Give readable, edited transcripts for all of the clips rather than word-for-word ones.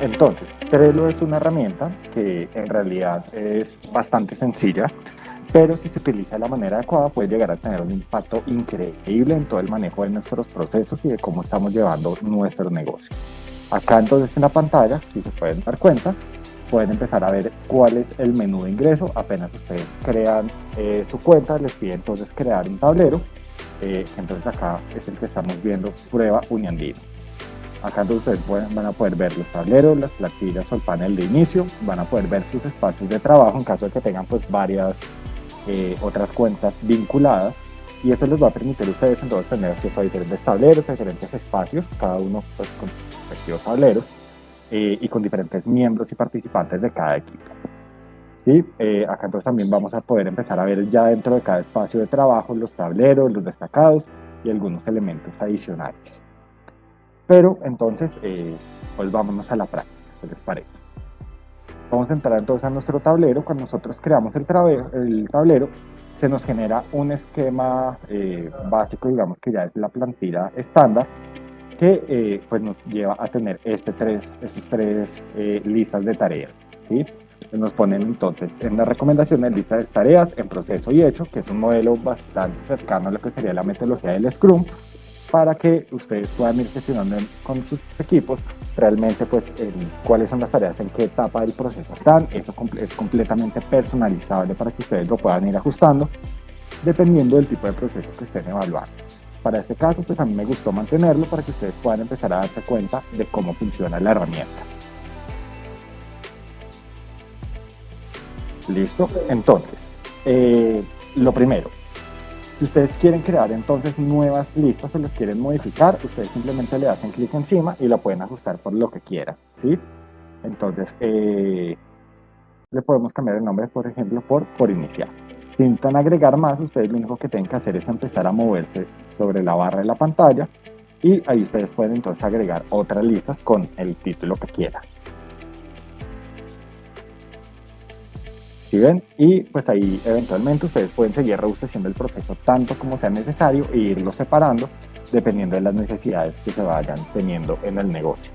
Entonces, Trello es una herramienta que en realidad es bastante sencilla, pero si se utiliza de la manera adecuada puede llegar a tener un impacto increíble en todo el manejo de nuestros procesos y de cómo estamos llevando nuestro negocio. Acá entonces en la pantalla, si se pueden dar cuenta, pueden empezar a ver cuál es el menú de ingreso. Apenas ustedes crean su cuenta, les pide entonces crear un tablero. Entonces acá es el que estamos viendo, prueba Uniandino. Acá entonces ustedes van a poder ver los tableros, las plantillas o el panel de inicio, van a poder ver sus espacios de trabajo en caso de que tengan pues varias otras cuentas vinculadas, y eso les va a permitir a ustedes entonces tener acceso a diferentes tableros, a diferentes espacios, cada uno pues con respectivos tableros y con diferentes miembros y participantes de cada equipo. ¿Sí? Acá entonces también vamos a poder empezar a ver ya dentro de cada espacio de trabajo los tableros, los destacados y algunos elementos adicionales. Pero entonces, pues vámonos a la práctica, ¿qué les parece? Vamos a entrar entonces a nuestro tablero. Cuando nosotros creamos el tablero, se nos genera un esquema básico, digamos que ya es la plantilla estándar, que pues nos lleva a tener estas tres listas de tareas, ¿sí? Nos ponen entonces en las recomendaciones lista de tareas en proceso y hecho, que es un modelo bastante cercano a lo que sería la metodología del Scrum, para que ustedes puedan ir gestionando con sus equipos realmente pues cuáles son las tareas, en qué etapa del proceso están. Eso es completamente personalizable para que ustedes lo puedan ir ajustando dependiendo del tipo de proceso que estén evaluando. Para este caso, pues a mí me gustó mantenerlo para que ustedes puedan empezar a darse cuenta de cómo funciona la herramienta. ¿Listo? Entonces, lo primero, si ustedes quieren crear entonces nuevas listas o las quieren modificar, ustedes simplemente le hacen clic encima y lo pueden ajustar por lo que quieran, ¿sí? Entonces, le podemos cambiar el nombre, por ejemplo, por iniciar. Si intentan agregar más, ustedes lo único que tienen que hacer es empezar a moverse sobre la barra de la pantalla y ahí ustedes pueden entonces agregar otras listas con el título que quieran. ¿Sí ven? Y pues ahí eventualmente ustedes pueden seguir robusteciendo el proceso tanto como sea necesario e irlo separando dependiendo de las necesidades que se vayan teniendo en el negocio.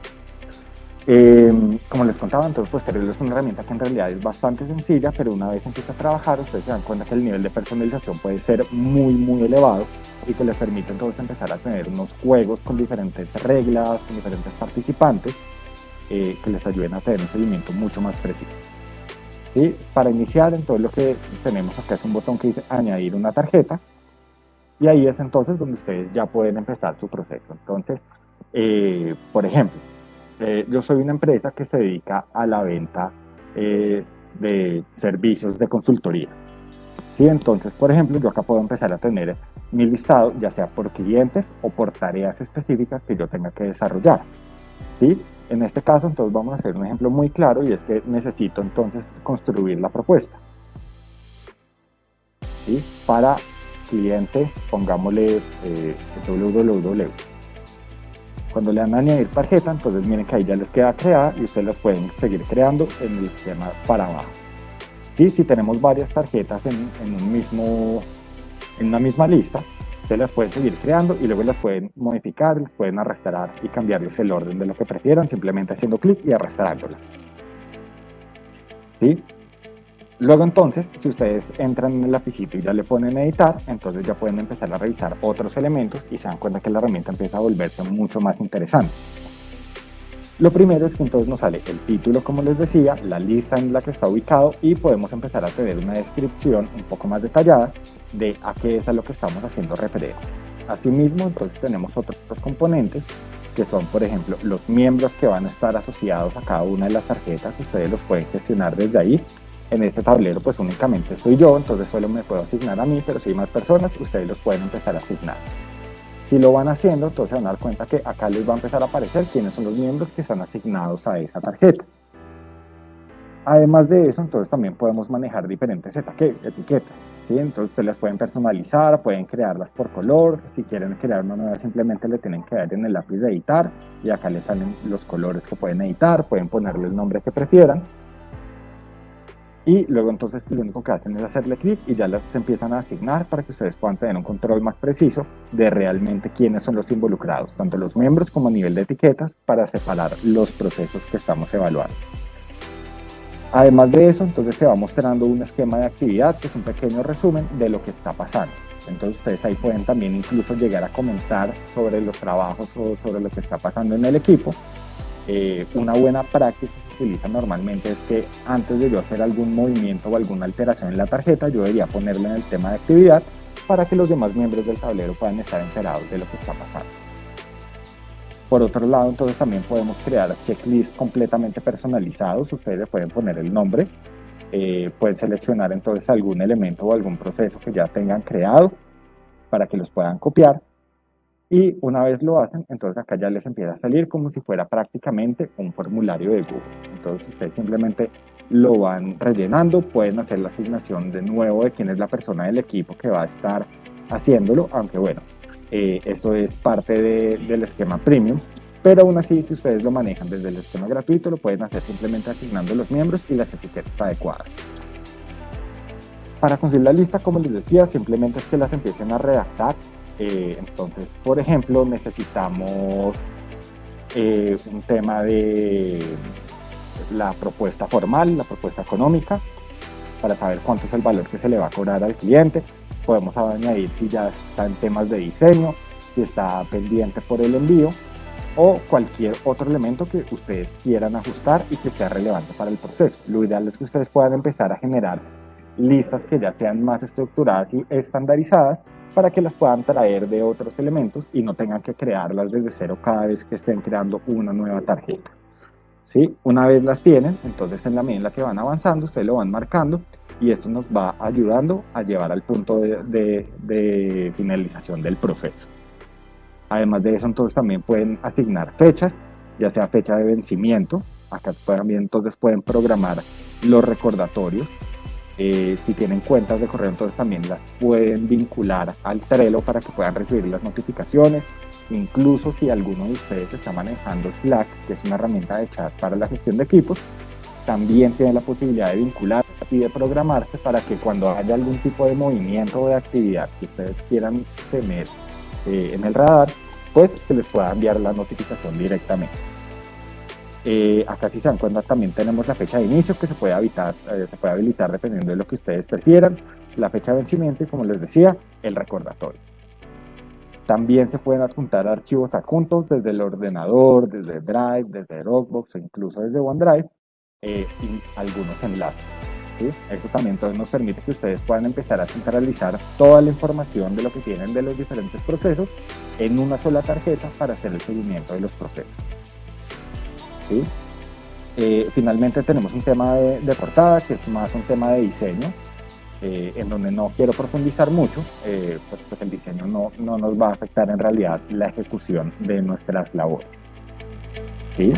Como les contaba, entonces pues Trello es una herramienta que en realidad es bastante sencilla, pero una vez empieza a trabajar, ustedes se dan cuenta que el nivel de personalización puede ser muy elevado y que les permite entonces empezar a tener unos juegos con diferentes reglas, con diferentes participantes, que les ayuden a tener un seguimiento mucho más preciso. ¿Sí? Para iniciar, entonces lo que tenemos acá es un botón que dice añadir una tarjeta, y ahí es entonces donde ustedes ya pueden empezar su proceso. Entonces, por ejemplo, yo soy una empresa que se dedica a la venta de servicios de consultoría. ¿Sí? Entonces, por ejemplo, yo acá puedo empezar a tener mi listado, ya sea por clientes o por tareas específicas que yo tenga que desarrollar. ¿Sí? En este caso, entonces vamos a hacer un ejemplo muy claro, y es que necesito entonces construir la propuesta. ¿Sí? Para clientes, pongámosle www. Cuando le dan a añadir tarjeta, entonces miren que ahí ya les queda creada y ustedes las pueden seguir creando en el esquema para abajo. ¿Sí? Si tenemos varias tarjetas en una misma lista, ustedes las pueden seguir creando y luego las pueden modificar, las pueden arrastrar y cambiarles el orden de lo que prefieran, simplemente haciendo clic y arrastrándolas. ¿Sí? Luego entonces, si ustedes entran en el lapicito y ya le ponen editar, entonces ya pueden empezar a revisar otros elementos y se dan cuenta que la herramienta empieza a volverse mucho más interesante. Lo primero es que entonces nos sale el título, como les decía, la lista en la que está ubicado, y podemos empezar a tener una descripción un poco más detallada de a qué es a lo que estamos haciendo referencia. Asimismo, entonces tenemos otros componentes que son, por ejemplo, los miembros que van a estar asociados a cada una de las tarjetas. Ustedes los pueden gestionar desde ahí. En este tablero pues únicamente estoy yo, entonces solo me puedo asignar a mí, pero si hay más personas, ustedes los pueden empezar a asignar. Si lo van haciendo, entonces se van a dar cuenta que acá les va a empezar a aparecer quiénes son los miembros que están asignados a esa tarjeta. Además de eso, entonces también podemos manejar diferentes etiquetas, ¿sí? Entonces ustedes las pueden personalizar, pueden crearlas por color. Si quieren crear una nueva, simplemente le tienen que dar en el lápiz de editar y acá les salen los colores que pueden editar, pueden ponerle el nombre que prefieran. Y luego entonces lo único que hacen es hacerle clic y ya las empiezan a asignar para que ustedes puedan tener un control más preciso de realmente quiénes son los involucrados, tanto los miembros como a nivel de etiquetas, para separar los procesos que estamos evaluando. Además de eso, entonces se va mostrando un esquema de actividad, que es un pequeño resumen de lo que está pasando. Entonces ustedes ahí pueden también incluso llegar a comentar sobre los trabajos o sobre lo que está pasando en el equipo. Una buena práctica que se utiliza normalmente es que antes de yo hacer algún movimiento o alguna alteración en la tarjeta, yo debería ponerlo en el tema de actividad para que los demás miembros del tablero puedan estar enterados de lo que está pasando. Por otro lado, entonces también podemos crear checklists completamente personalizados. Ustedes le pueden poner el nombre, pueden seleccionar entonces algún elemento o algún proceso que ya tengan creado para que los puedan copiar. Y una vez lo hacen, entonces acá ya les empieza a salir como si fuera prácticamente un formulario de Google. Entonces ustedes simplemente lo van rellenando, pueden hacer la asignación de nuevo de quién es la persona del equipo que va a estar haciéndolo, aunque bueno, eso es parte del esquema premium, pero aún así si ustedes lo manejan desde el esquema gratuito, lo pueden hacer simplemente asignando los miembros y las etiquetas adecuadas. Para conseguir la lista, como les decía, simplemente es que las empiecen a redactar. Entonces, por ejemplo, necesitamos un tema de la propuesta formal, la propuesta económica, para saber cuánto es el valor que se le va a cobrar al cliente. Podemos añadir si ya está en temas de diseño, si está pendiente por el envío o cualquier otro elemento que ustedes quieran ajustar y que sea relevante para el proceso. Lo ideal es que ustedes puedan empezar a generar listas que ya sean más estructuradas y estandarizadas para que las puedan traer de otros elementos y no tengan que crearlas desde cero cada vez que estén creando una nueva tarjeta. ¿Sí? Una vez las tienen, entonces en la medida en la que van avanzando, ustedes lo van marcando y esto nos va ayudando a llevar al punto de finalización del proceso. Además de eso, entonces también pueden asignar fechas, ya sea fecha de vencimiento. Acá también entonces pueden programar los recordatorios. Si tienen cuentas de correo, entonces también las pueden vincular al Trello para que puedan recibir las notificaciones. Incluso si alguno de ustedes está manejando Slack, que es una herramienta de chat para la gestión de equipos, también tienen la posibilidad de vincular y de programarse para que cuando haya algún tipo de movimiento o de actividad que ustedes quieran tener en el radar, pues se les pueda enviar la notificación directamente. Acá si se dan cuenta también tenemos la fecha de inicio que se puede habilitar dependiendo de lo que ustedes prefieran, la fecha de vencimiento y, como les decía, el recordatorio. También se pueden adjuntar archivos adjuntos desde el ordenador, desde Drive, desde Dropbox o incluso desde OneDrive y algunos enlaces. ¿Sí? Eso también entonces nos permite que ustedes puedan empezar a centralizar toda la información de lo que tienen de los diferentes procesos en una sola tarjeta para hacer el seguimiento de los procesos. ¿Sí? Finalmente tenemos un tema de portada, que es más un tema de diseño, en donde no quiero profundizar mucho, pues el diseño no nos va a afectar en realidad la ejecución de nuestras labores. ¿Sí?